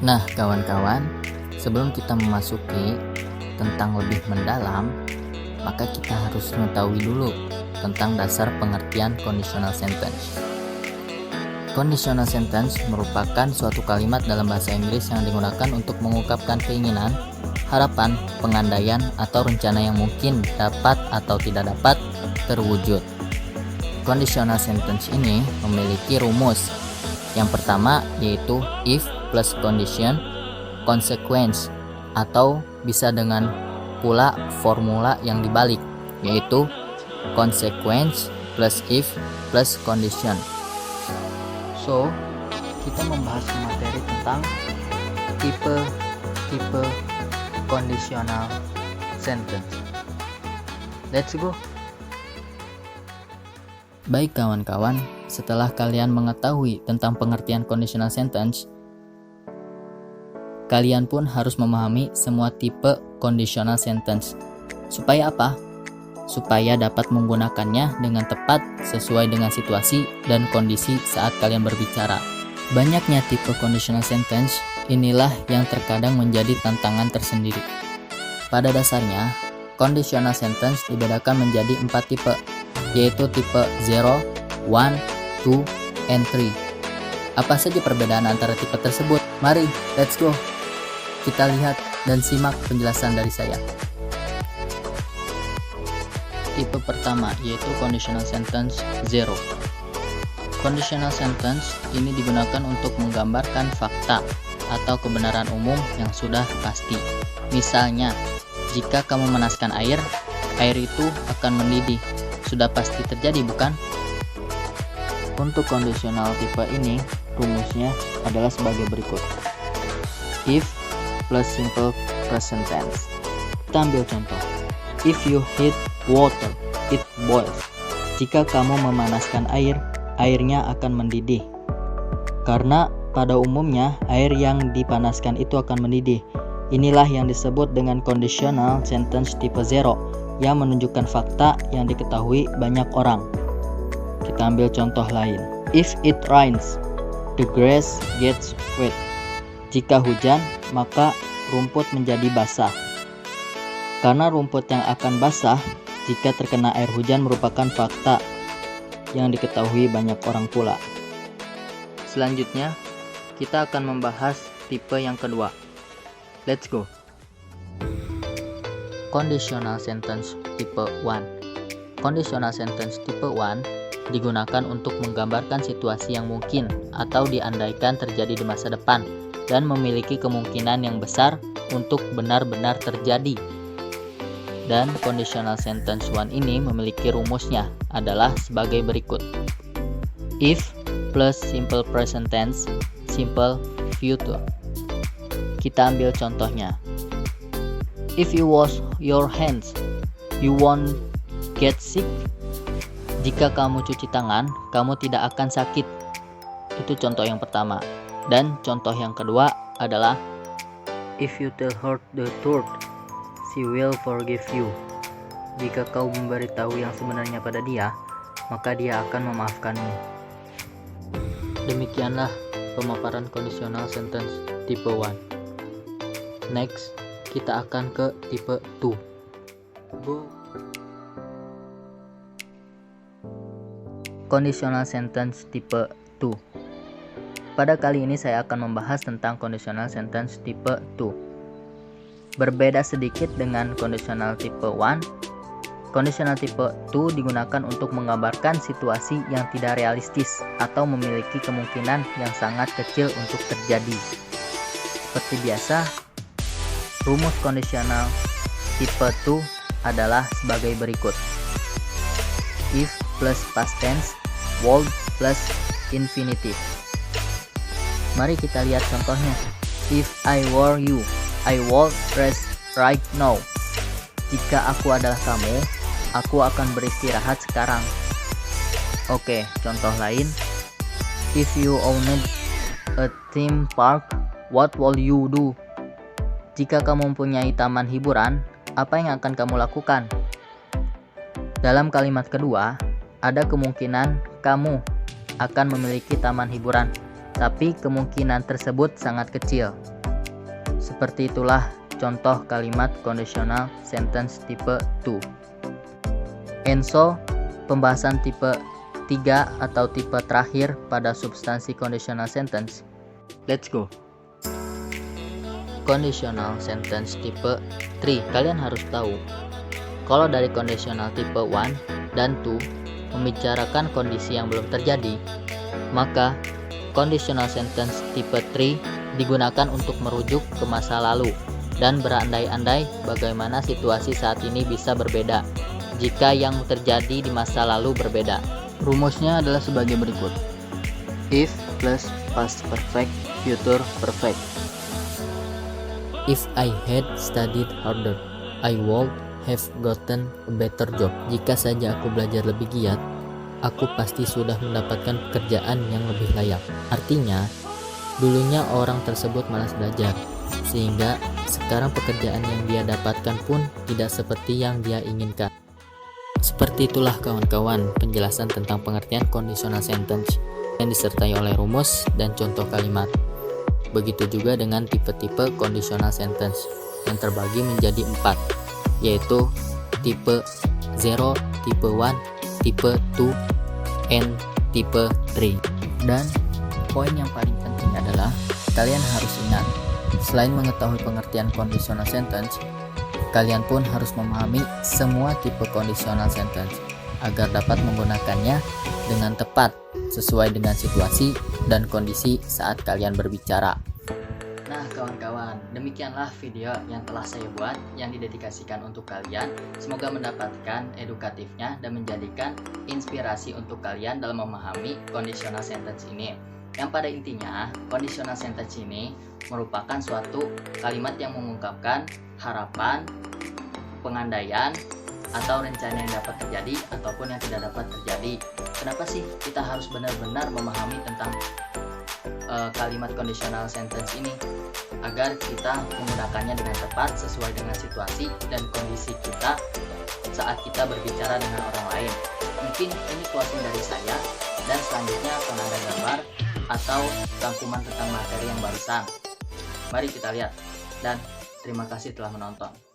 Nah, kawan-kawan, sebelum kita memasuki tentang lebih mendalam, maka kita harus mengetahui dulu tentang dasar pengertian conditional sentence. Conditional sentence merupakan suatu kalimat dalam bahasa Inggris yang digunakan untuk mengungkapkan keinginan, harapan, pengandaian, atau rencana yang mungkin dapat atau tidak dapat terwujud. Conditional sentence ini memiliki rumus. Yang pertama yaitu if plus condition, consequence, atau bisa dengan pula formula yang dibalik, yaitu consequence plus if plus condition. So, kita membahas materi tentang tipe conditional sentence. Let's go. Baik kawan-kawan, setelah kalian mengetahui tentang pengertian conditional sentence, kalian pun harus memahami semua tipe conditional sentence. Supaya apa? Supaya dapat menggunakannya dengan tepat sesuai dengan situasi dan kondisi saat kalian berbicara. Banyaknya tipe conditional sentence inilah yang terkadang menjadi tantangan tersendiri. Pada dasarnya, conditional sentence dibedakan menjadi 4 tipe, yaitu tipe 0, 1, 2, and 3. Apa saja perbedaan antara tipe tersebut? Mari, let's go. Kita lihat dan simak penjelasan dari saya. Tipe pertama yaitu conditional sentence 0. Conditional sentence ini digunakan untuk menggambarkan fakta atau kebenaran umum yang sudah pasti. Misalnya, jika kamu memanaskan air itu akan mendidih. Sudah pasti terjadi, bukan? Untuk kondisional tipe ini, rumusnya adalah sebagai berikut. If plus simple present tense. Kita ambil contoh. If you heat water, it boils. Jika kamu memanaskan air, airnya akan mendidih. Karena pada umumnya air yang dipanaskan itu akan mendidih. Inilah yang disebut dengan conditional sentence tipe 0 yang menunjukkan fakta yang diketahui banyak orang. Kita ambil contoh lain. If it rains, the grass gets wet. Jika hujan, maka rumput menjadi basah. Karena rumput yang akan basah jika terkena air hujan merupakan fakta yang diketahui banyak orang pula. Selanjutnya, kita akan membahas tipe yang kedua. Let's go. Conditional sentence tipe 1. Conditional sentence tipe 1 digunakan untuk menggambarkan situasi yang mungkin atau diandaikan terjadi di masa depan dan memiliki kemungkinan yang besar untuk benar-benar terjadi. Dan conditional sentence 1 ini memiliki rumusnya adalah sebagai berikut. If plus simple present tense, simple future. Kita ambil contohnya. If you wash your hands, you won't get sick. Jika kamu cuci tangan, kamu tidak akan sakit. Itu contoh yang pertama. Dan contoh yang kedua adalah if you tell her the truth, she will forgive you. Jika kau memberitahu yang sebenarnya pada dia, maka dia akan memaafkanmu. Demikianlah pemaparan conditional sentence tipe 1. Next, kita akan ke tipe 2. Conditional sentence tipe 2. Pada kali ini saya akan membahas tentang conditional sentence tipe 2. Berbeda sedikit dengan conditional tipe 1, conditional tipe 2 digunakan untuk menggambarkan situasi yang tidak realistis atau memiliki kemungkinan yang sangat kecil untuk terjadi. Seperti biasa, rumus conditional tipe 2 adalah sebagai berikut. If plus past tense, would plus infinitive. Mari kita lihat contohnya. If I were you, I would rest right now. Jika aku adalah kamu, aku akan beristirahat sekarang. Oke, contoh lain. If you owned a theme park, what will you do? Jika kamu mempunyai taman hiburan, apa yang akan kamu lakukan? Dalam kalimat kedua, ada kemungkinan kamu akan memiliki taman hiburan. tapi kemungkinan tersebut sangat kecil. Seperti itulah contoh kalimat conditional sentence tipe 2. And so, pembahasan tipe 3 atau tipe terakhir pada substansi conditional sentence. Let's go. Conditional sentence tipe 3. Kalian harus tahu, kalau dari conditional tipe 1 dan 2 membicarakan kondisi yang belum terjadi, maka conditional sentence tipe 3 digunakan untuk merujuk ke masa lalu dan berandai-andai bagaimana situasi saat ini bisa berbeda jika yang terjadi di masa lalu berbeda. Rumusnya adalah sebagai berikut. If plus past perfect, future perfect. If I had studied harder, I would have gotten a better job. Jika saja aku belajar lebih giat, aku pasti sudah mendapatkan pekerjaan yang lebih layak. Artinya, dulunya orang tersebut malas belajar, sehingga sekarang pekerjaan yang dia dapatkan pun tidak seperti yang dia inginkan. Seperti itulah kawan-kawan penjelasan tentang pengertian conditional sentence yang disertai oleh rumus dan contoh kalimat. Begitu juga dengan tipe-tipe conditional sentence yang terbagi menjadi 4, yaitu tipe 0, tipe 1, tipe 2, and tipe 3. Dan poin yang paling penting adalah kalian harus ingat, selain mengetahui pengertian conditional sentence, kalian pun harus memahami semua tipe conditional sentence agar dapat menggunakannya dengan tepat sesuai dengan situasi dan kondisi saat kalian berbicara. Nah kawan-kawan, demikianlah video yang telah saya buat yang didedikasikan untuk kalian. Semoga mendapatkan edukatifnya dan menjadikan inspirasi untuk kalian dalam memahami conditional sentence ini. Yang pada intinya, conditional sentence ini merupakan suatu kalimat yang mengungkapkan harapan, pengandaian, atau rencana yang dapat terjadi ataupun yang tidak dapat terjadi. Kenapa sih kita harus benar-benar memahami tentang kalimat conditional sentence ini? Agar kita menggunakannya dengan tepat sesuai dengan situasi dan kondisi kita saat kita berbicara dengan orang lain. Mungkin ini closing dari saya, dan selanjutnya akan ada gambar atau rangkuman tentang materi yang barusan. Mari kita lihat, dan terima kasih telah menonton.